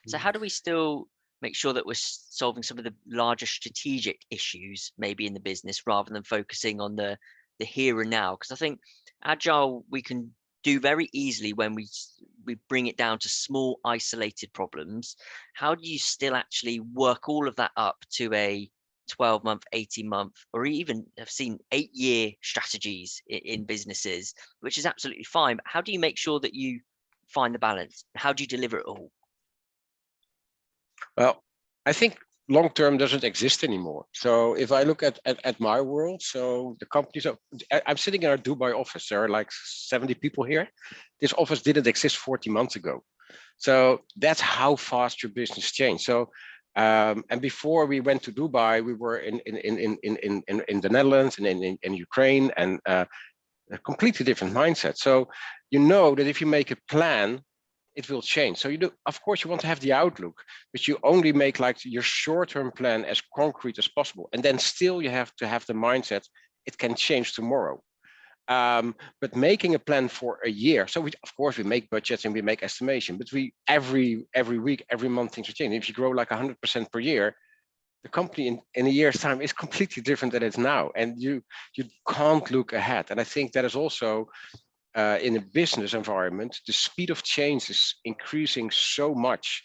So how do we still make sure that we're solving some of the larger strategic issues maybe in the business, rather than focusing on the here and now? Because I think agile we can do very easily when we bring it down to small isolated problems. How do you still actually work all of that up to a 12-month, 18-month, or even I've seen 8-year strategies in businesses, which is absolutely fine. But how do you make sure that you find the balance? How do you deliver it all? Well, I think long-term doesn't exist anymore. So if I look at my world, so the companies, I'm sitting in our Dubai office. There are like 70 people here. This office didn't exist 40 months ago. So that's how fast your business changed. So and before we went to Dubai, we were in the Netherlands and in Ukraine, and a completely different mindset. So you know that if you make a plan, it will change. So you do, of course, you want to have the outlook, but you only make like your short-term plan as concrete as possible. And then still you have to have the mindset, it can change tomorrow. But making a plan for a year. So of course we make budgets and we make estimation, but we every week, every month things are changing. If you grow like 100% per year, the company in a year's time is completely different than it's now. And you can't look ahead. And I think that is also, in a business environment, the speed of change is increasing so much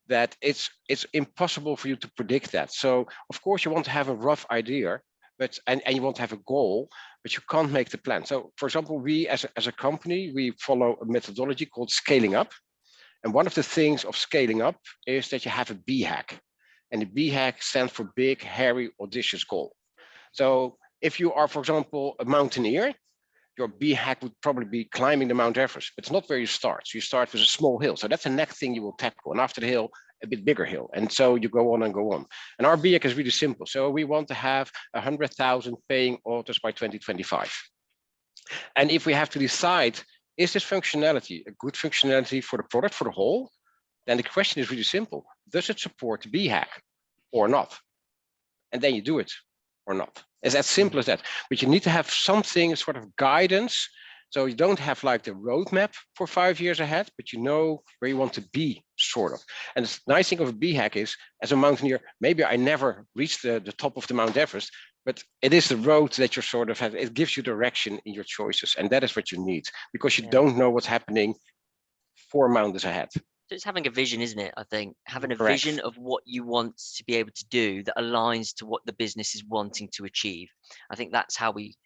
that it's impossible for you to predict that. So of course you want to have a rough idea, but and you want to have a goal, but you can't make the plan. So for example, we as a company, we follow a methodology called scaling up. And one of the things of scaling up is that you have a BHAG. And the BHAG stands for big, hairy, audacious goal. So if you are, for example, a mountaineer, your BHAG would probably be climbing the Mount Everest, but it's not where you start. So you start with a small hill. So that's the next thing you will tackle. And after the hill, a bit bigger hill. And so you go on and go on. And our BHAG is really simple. So we want to have 100,000 paying authors by 2025. And if we have to decide, is this functionality a good functionality for the product, for the whole? Then the question is really simple. Does it support the BHAG or not? And then you do it or not. It's as simple as that. But you need to have something, sort of guidance, So you don't have like the roadmap for 5 years ahead, but you know where you want to be, sort of. And the nice thing of a BHAG is, as a mountaineer, maybe I never reached the top of the Mount Everest, but it is the road that you're sort of, it gives you direction in your choices. And that is what you need, because you don't know what's happening 4 mountains ahead. So it's having a vision, isn't it? I think having a Correct. vision of what you want to be able to do that aligns to what the business is wanting to achieve. I think that's how we,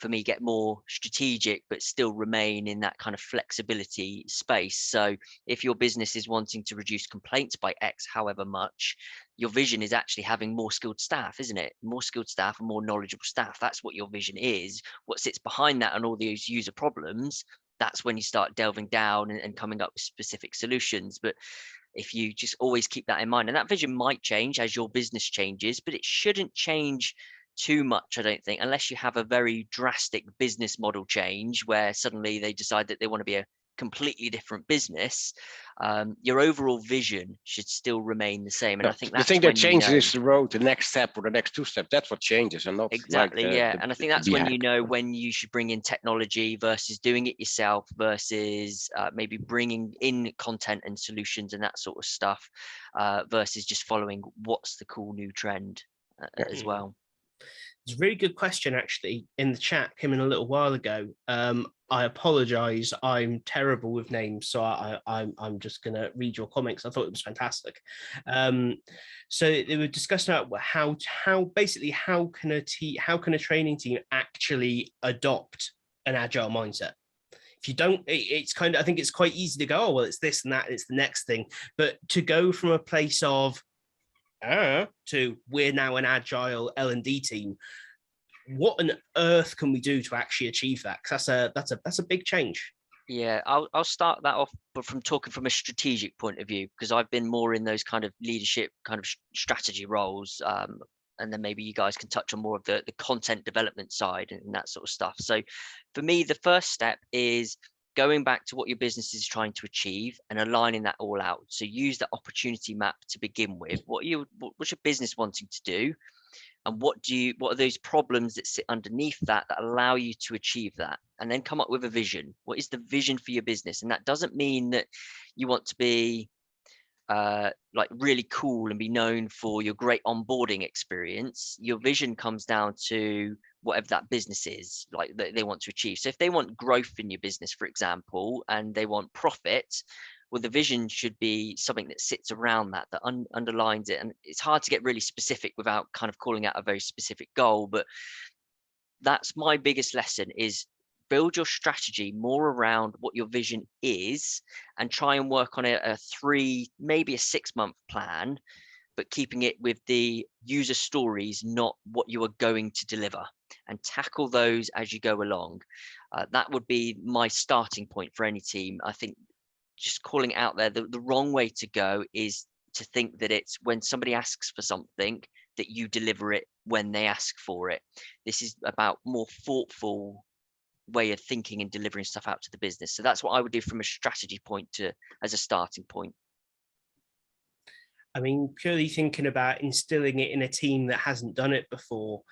for me, get more strategic, but still remain in that kind of flexibility space. So if your business is wanting to reduce complaints by X, however much, your vision is actually having more skilled staff, isn't it? More skilled staff and more knowledgeable staff. That's what your vision is. What sits behind that and all those user problems, that's when you start delving down and coming up with specific solutions. But if you just always keep that in mind, and that vision might change as your business changes, but it shouldn't change too much, I don't think, unless you have a very drastic business model change where suddenly they decide that they want to be a completely different business. Your overall vision should still remain the same. And I think the that's thing that when changes you know, is the road, the next step or the next 2 steps. That's what changes, and not exactly, like yeah. And I think that's when you BHAG. know when you should bring in technology versus doing it yourself versus maybe bringing in content and solutions and that sort of stuff versus just following what's the cool new trend as well. It's a really good question, actually, in the chat, came in a little while ago. I apologize, I'm terrible with names, so I'm just going to read your comments. I thought it was fantastic. So they were discussing about how can a training team actually adopt an agile mindset? If you don't, it's kind of, I think it's quite easy to go, oh, well, it's this and that, it's the next thing. But to go from a place of to we're now an agile L&D team, what on earth can we do to actually achieve that? Because that's a big change. Yeah, I'll start that off, but from talking from a strategic point of view, because I've been more in those kind of leadership kind of strategy roles, and then maybe you guys can touch on more of the content development side and that sort of stuff. So for me, the first step is going back to what your business is trying to achieve and aligning that all out. So use the opportunity map to begin with. What's your business wanting to do? And what are those problems that sit underneath that allow you to achieve that? And then come up with a vision. What is the vision for your business? And that doesn't mean that you want to be like really cool and be known for your great onboarding experience. Your vision comes down to whatever that business is like that they want to achieve. So if they want growth in your business, for example, and they want profit, well, the vision should be something that sits around that underlines it. And it's hard to get really specific without kind of calling out a very specific goal, but that's my biggest lesson is build your strategy more around what your vision is and try and work on a 3, maybe a 6-month plan, but keeping it with the user stories, not what you are going to deliver, and tackle those as you go along. That would be my starting point for any team. I think just calling it out there, the wrong way to go is to think that it's when somebody asks for something that you deliver it when they ask for it. This is about more thoughtful way of thinking and delivering stuff out to the business. So that's what I would do from a strategy point as a starting point. I mean, purely thinking about instilling it in a team that hasn't done it before,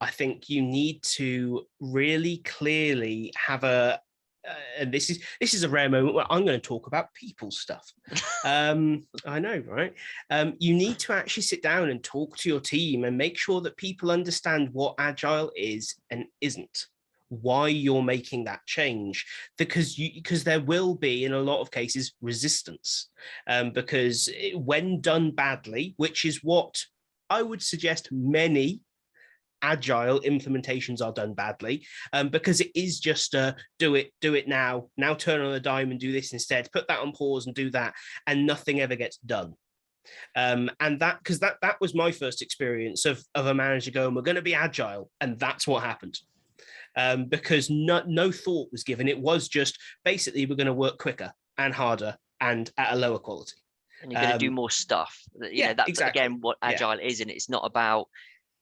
I think you need to really clearly have and this is a rare moment where I'm going to talk about people stuff. I know, right? You need to actually sit down and talk to your team and make sure that people understand what Agile is and isn't, why you're making that change, because there will be, in a lot of cases, resistance, because when done badly, which is what I would suggest many agile implementations are done badly, because it is just do it now turn on a dime and do this instead, put that on pause and do that, and nothing ever gets done. And that, because that was my first experience of a manager going, we're going to be agile, and that's what happened. Because no thought was given. It was just basically we're going to work quicker and harder and at a lower quality. And you're going to do more stuff. You know, that's exactly. Again, what Agile is, and it's not about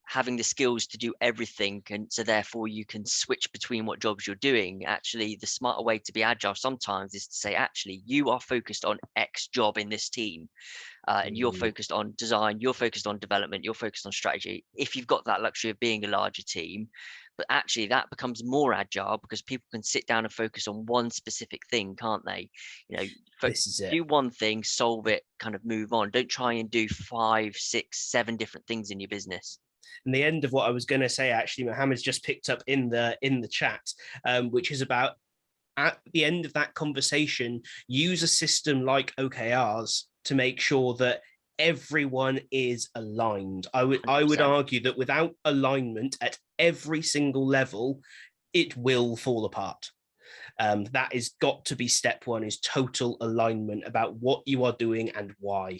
having the skills to do everything, and so therefore you can switch between what jobs you're doing. Actually, the smarter way to be agile sometimes is to say, actually, you are focused on X job in this team, and you're focused on design, you're focused on development, you're focused on strategy, if you've got that luxury of being a larger team. But actually that becomes more agile because people can sit down and focus on one specific thing, can't they? You know, This is it. do one thing, solve it, kind of move on. Don't try and do 5, 6, 7 different things in your business. And the end of what I was going to say, actually, Mohammed's just picked up in the chat, which is about, at the end of that conversation, use a system like OKRs to make sure that everyone is aligned. I would 100%. argue that without alignment at every single level, it will fall apart. That is got to be step one, is total alignment about what you are doing and why.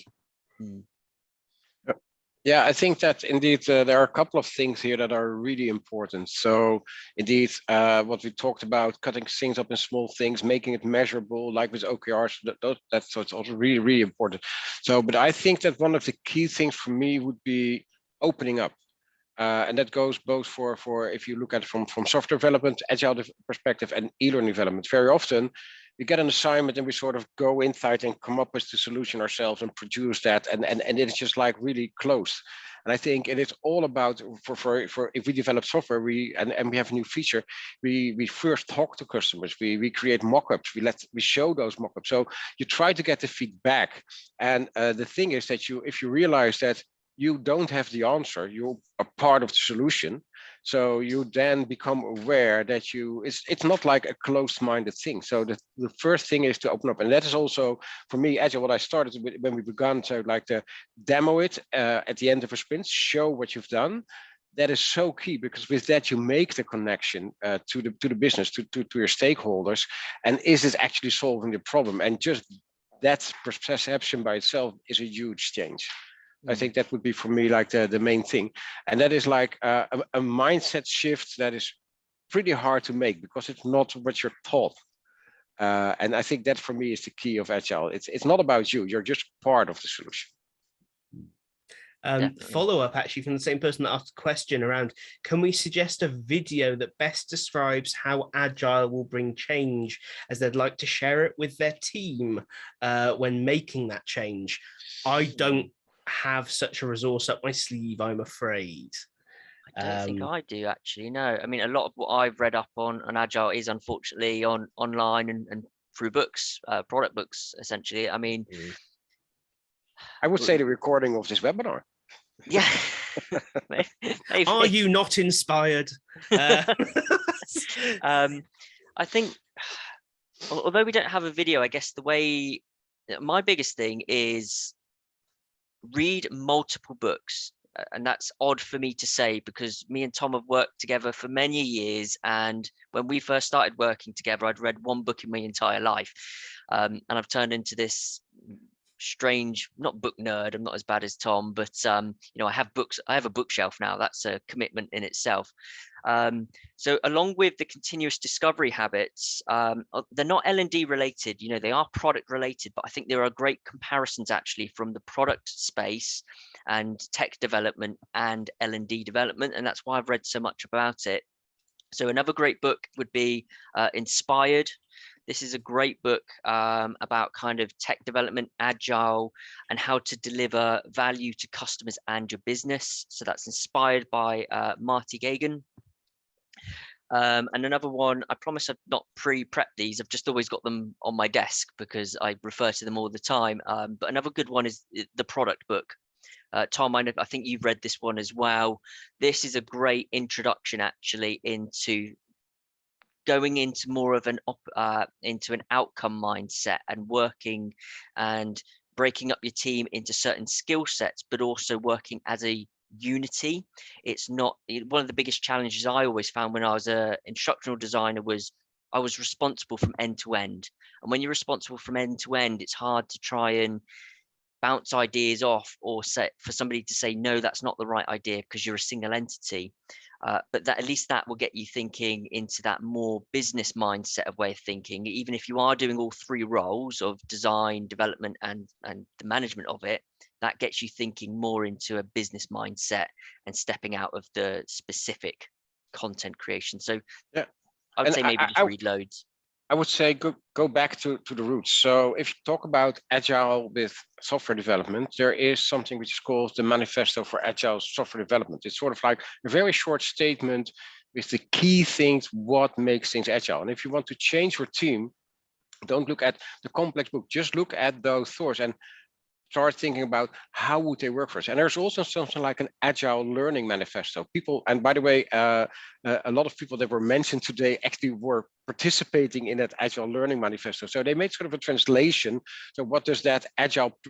Yeah, I think that indeed there are a couple of things here that are really important. So indeed, what we talked about, cutting things up in small things, making it measurable, like with OKRs, so it's also really, really important. So, but I think that one of the key things for me would be opening up. And that goes both for if you look at it from software development, agile perspective, and e-learning development. Very often we get an assignment and we sort of go inside and come up with the solution ourselves and produce that, and it's just like really close. And I think it is all about, for if we develop software, we have a new feature, we first talk to customers, we create mock-ups, we show those mock-ups. So you try to get the feedback. And the thing is that if you realize that you don't have the answer, you're a part of the solution. So you then become aware that it's not like a closed-minded thing. So the first thing is to open up. And that is also, for me, Agile, what I started with when we began to like to demo it at the end of a sprint, show what you've done. That is so key, because with that you make the connection to the business, to your stakeholders, and is it actually solving the problem? And just that perception by itself is a huge change. I think that would be for me like the main thing. And that is like a mindset shift that is pretty hard to make, because it's not what you're taught. And I think that for me is the key of Agile. It's not about you, you're just part of the solution. Follow up actually from the same person that asked a question around, can we suggest a video that best describes how Agile will bring change, as they'd like to share it with their team when making that change? I don't have such a resource up my sleeve, I'm afraid. I don't think I do, actually. No, I mean, a lot of what I've read up on Agile is unfortunately online and through books, product books, essentially. I mean, I would say the recording of this webinar. Yeah. Maybe. Are you not inspired? I think, although we don't have a video, I guess my biggest thing is read multiple books. And that's odd for me to say, because me and Tom have worked together for many years, and when we first started working together, I'd read one book in my entire life, and I've turned into this strange, not book nerd, I'm not as bad as Tom, but you know, I have books, I have a bookshelf now. That's a commitment in itself. So along with the continuous discovery habits, they're not L&D related, you know, they are product related, but I think there are great comparisons actually from the product space and tech development and L&D development, and that's why I've read so much about it. So another great book would be Inspired. This is a great book about kind of tech development, agile, and how to deliver value to customers and your business. So that's inspired by Marty Gagan. And another one, I promise I've not pre-prepped these, I've just always got them on my desk because I refer to them all the time. But another good one is the product book. Tom, I think you've read this one as well. This is a great introduction actually into going into more of an outcome mindset and working and breaking up your team into certain skill sets, but also working as a unity. It's not one of the biggest challenges I always found when I was an instructional designer was I was responsible from end to end. And when you're responsible from end to end, it's hard to try and bounce ideas off or for somebody to say, no, that's not the right idea because you're a single entity. But that at least that will get you thinking into that more business mindset of way of thinking, even if you are doing all three roles of design, development, and the management of it. that gets you thinking more into a business mindset and stepping out of the specific content creation. So Yeah. I would And say maybe just read loads. I would say go back to the roots. So if you talk about Agile with software development, there is something which is called the Manifesto for Agile Software Development. It's sort of like a very short statement with the key things, what makes things Agile. And if you want to change your team, don't look at the complex book, just look at those thoughts and start thinking about how would they work for us. And there's also something like an Agile Learning Manifesto. People, and by the way, a lot of people that were mentioned today actually were participating in that Agile Learning Manifesto. So they made sort of a translation. So what does that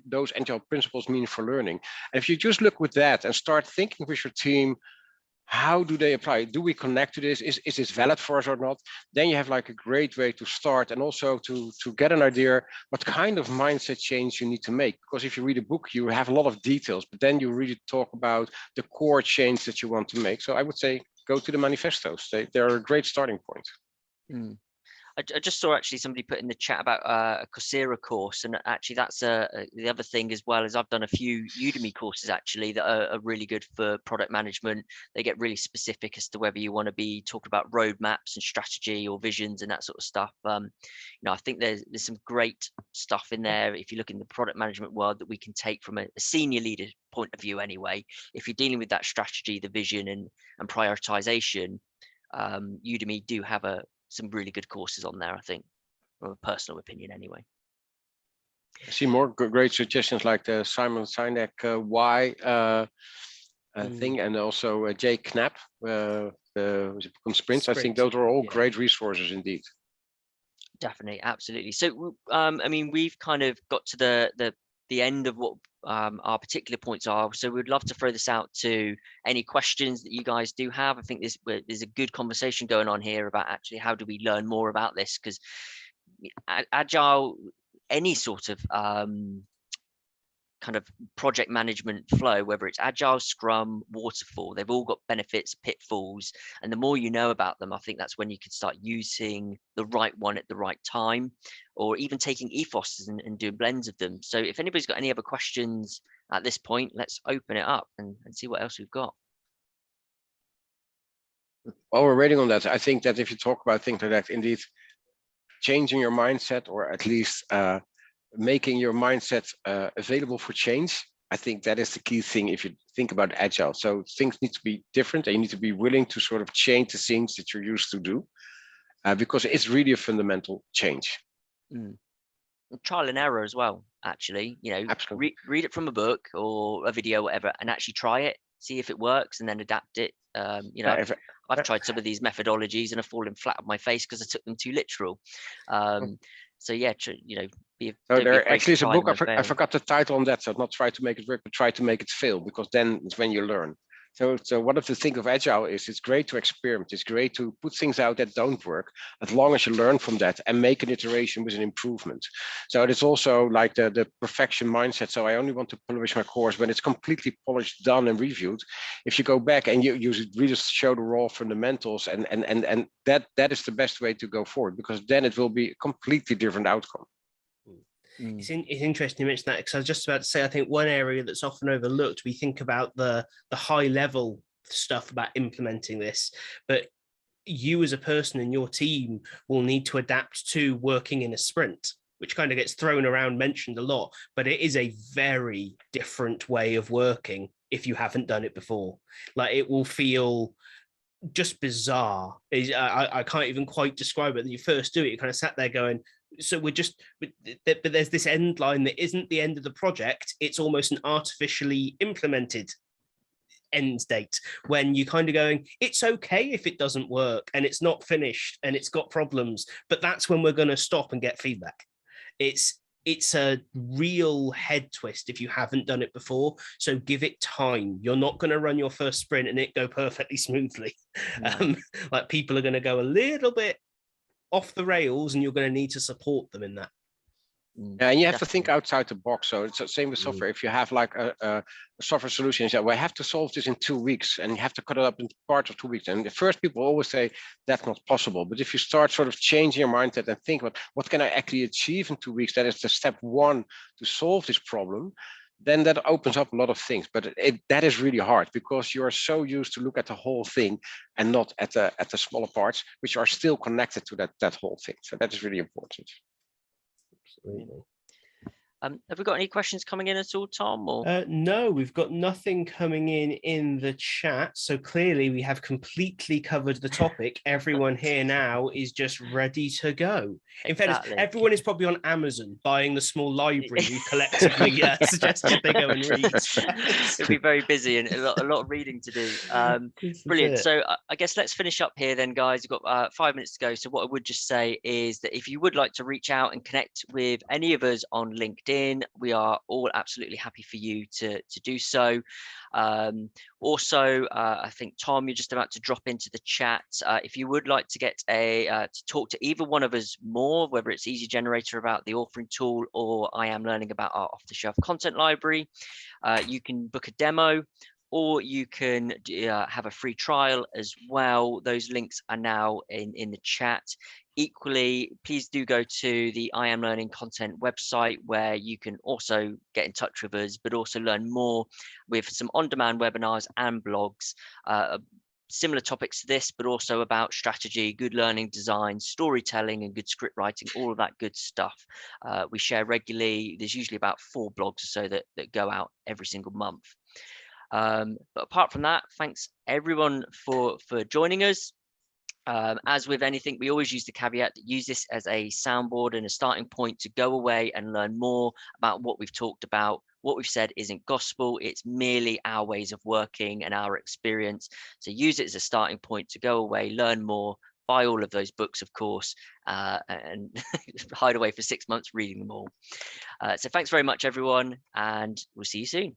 those Agile principles mean for learning? And if you just look with that and start thinking with your team, how do they apply? Do we connect to this? Is this valid for us or not? Then you have like a great way to start, and also to get an idea what kind of mindset change you need to make. Because if you read a book, you have a lot of details, but then you really talk about the core change that you want to make. So I would say go to the manifestos. They're a great starting point. Mm. I just saw actually somebody put in the chat about a Coursera course, and actually that's the other thing as well, is I've done a few Udemy courses actually that are really good for product management. They get really specific as to whether you want to be talking about roadmaps and strategy or visions and that sort of stuff. I think there's some great stuff in there if you look in the product management world that we can take from a senior leader point of view anyway. If you're dealing with that strategy, the vision and prioritization, Udemy do have some really good courses on there, I think, from a personal opinion anyway. I see more great suggestions like the Simon Sinek why thing, and also Jay Knapp, sprints. I think those are all great resources indeed. Definitely, absolutely. So I mean, we've kind of got to the end of what our particular points are, so we'd love to throw this out to any questions that you guys do have. I think there's a good conversation going on here about actually how do we learn more about this, because Agile, any sort of kind of project management flow, whether it's Agile, Scrum, Waterfall, they've all got benefits, pitfalls, and the more you know about them, I think that's when you can start using the right one at the right time, or even taking ethos and doing blends of them. So if anybody's got any other questions at this point, let's open it up and see what else we've got. While we're waiting on that, I think that if you talk about things like that, indeed, changing your mindset, or at least making your mindset available for change, I think that is the key thing if you think about Agile. So things need to be different, and you need to be willing to sort of change the things that you're used to do, because it's really a fundamental change. Trial and error as well, actually. Read it from a book or a video, whatever, and actually try it, see if it works, and then adapt it. I've tried some of these methodologies and I've fallen flat on my face because I took them too literal. So yeah, there actually is a book, I forgot the title on that, so not try to make it work, but try to make it fail, because then it's when you learn. So one of the things of Agile is it's great to experiment. It's great to put things out that don't work, as long as you learn from that and make an iteration with an improvement. So it's also like the perfection mindset. So I only want to publish my course when it's completely polished, done, and reviewed. If you go back and you really show the raw fundamentals, and that is the best way to go forward, because then it will be a completely different outcome. It's interesting you mentioned that, because I was just about to say, I think one area that's often overlooked, we think about the high level stuff about implementing this, but you as a person in your team will need to adapt to working in a sprint, which kind of gets thrown around, mentioned a lot, but it is a very different way of working if you haven't done it before. Like, it will feel just bizarre. I can't even quite describe it. When you first do it, you kind of sat there going, so but there's this end line that isn't the end of the project. It's almost an artificially implemented end date, when you kind of going, it's okay if it doesn't work and it's not finished and it's got problems, but that's when we're going to stop and get feedback. It's a real head twist if you haven't done it before. So give it time. You're not going to run your first sprint and it go perfectly smoothly. Like, people are going to go a little bit off the rails, and you're going to need to support them in that. Yeah, and you have to think outside the box. So it's the same with software. If you have like a software solution, you say, well, I have to solve this in 2 weeks, and you have to cut it up into parts of 2 weeks. And the first people always say that's not possible. But if you start sort of changing your mindset and think about what can I actually achieve in 2 weeks, that is the step one to solve this problem, then that opens up a lot of things. But that is really hard because you are so used to look at the whole thing and not at the smaller parts, which are still connected to that whole thing. So that is really important. Absolutely. Have we got any questions coming in at all, Tom? Or no, we've got nothing coming in the chat. So clearly we have completely covered the topic. Everyone here now is just ready to go. In fairness, everyone is probably on Amazon buying the small library we've collectively suggested they go and read. It'll be very busy and a lot of reading to do. Brilliant. So I guess let's finish up here then, guys. We've got 5 minutes to go. So what I would just say is that if you would like to reach out and connect with any of us on LinkedIn, we are all absolutely happy for you to do so. Also, I think, Tom, you're just about to drop into the chat. If you would like to get to talk to either one of us more, whether it's Easgenerator about the authoring tool or I Am Learning about our off-the-shelf content library, you can book a demo, or you can have a free trial as well. Those links are now in the chat. Equally, please do go to the I Am Learning content website, where you can also get in touch with us, but also learn more with some on-demand webinars and blogs, similar topics to this, but also about strategy, good learning design, storytelling, and good script writing, all of that good stuff. We share regularly. There's usually about 4 blogs or so that go out every single month. But apart from that, thanks everyone for joining us. As with anything, we always use the caveat that use this as a soundboard and a starting point to go away and learn more about what we've talked about. What we've said isn't gospel, it's merely our ways of working and our experience. So use it as a starting point to go away, learn more, buy all of those books, of course, and hide away for 6 months reading them all. So thanks very much, everyone, and we'll see you soon.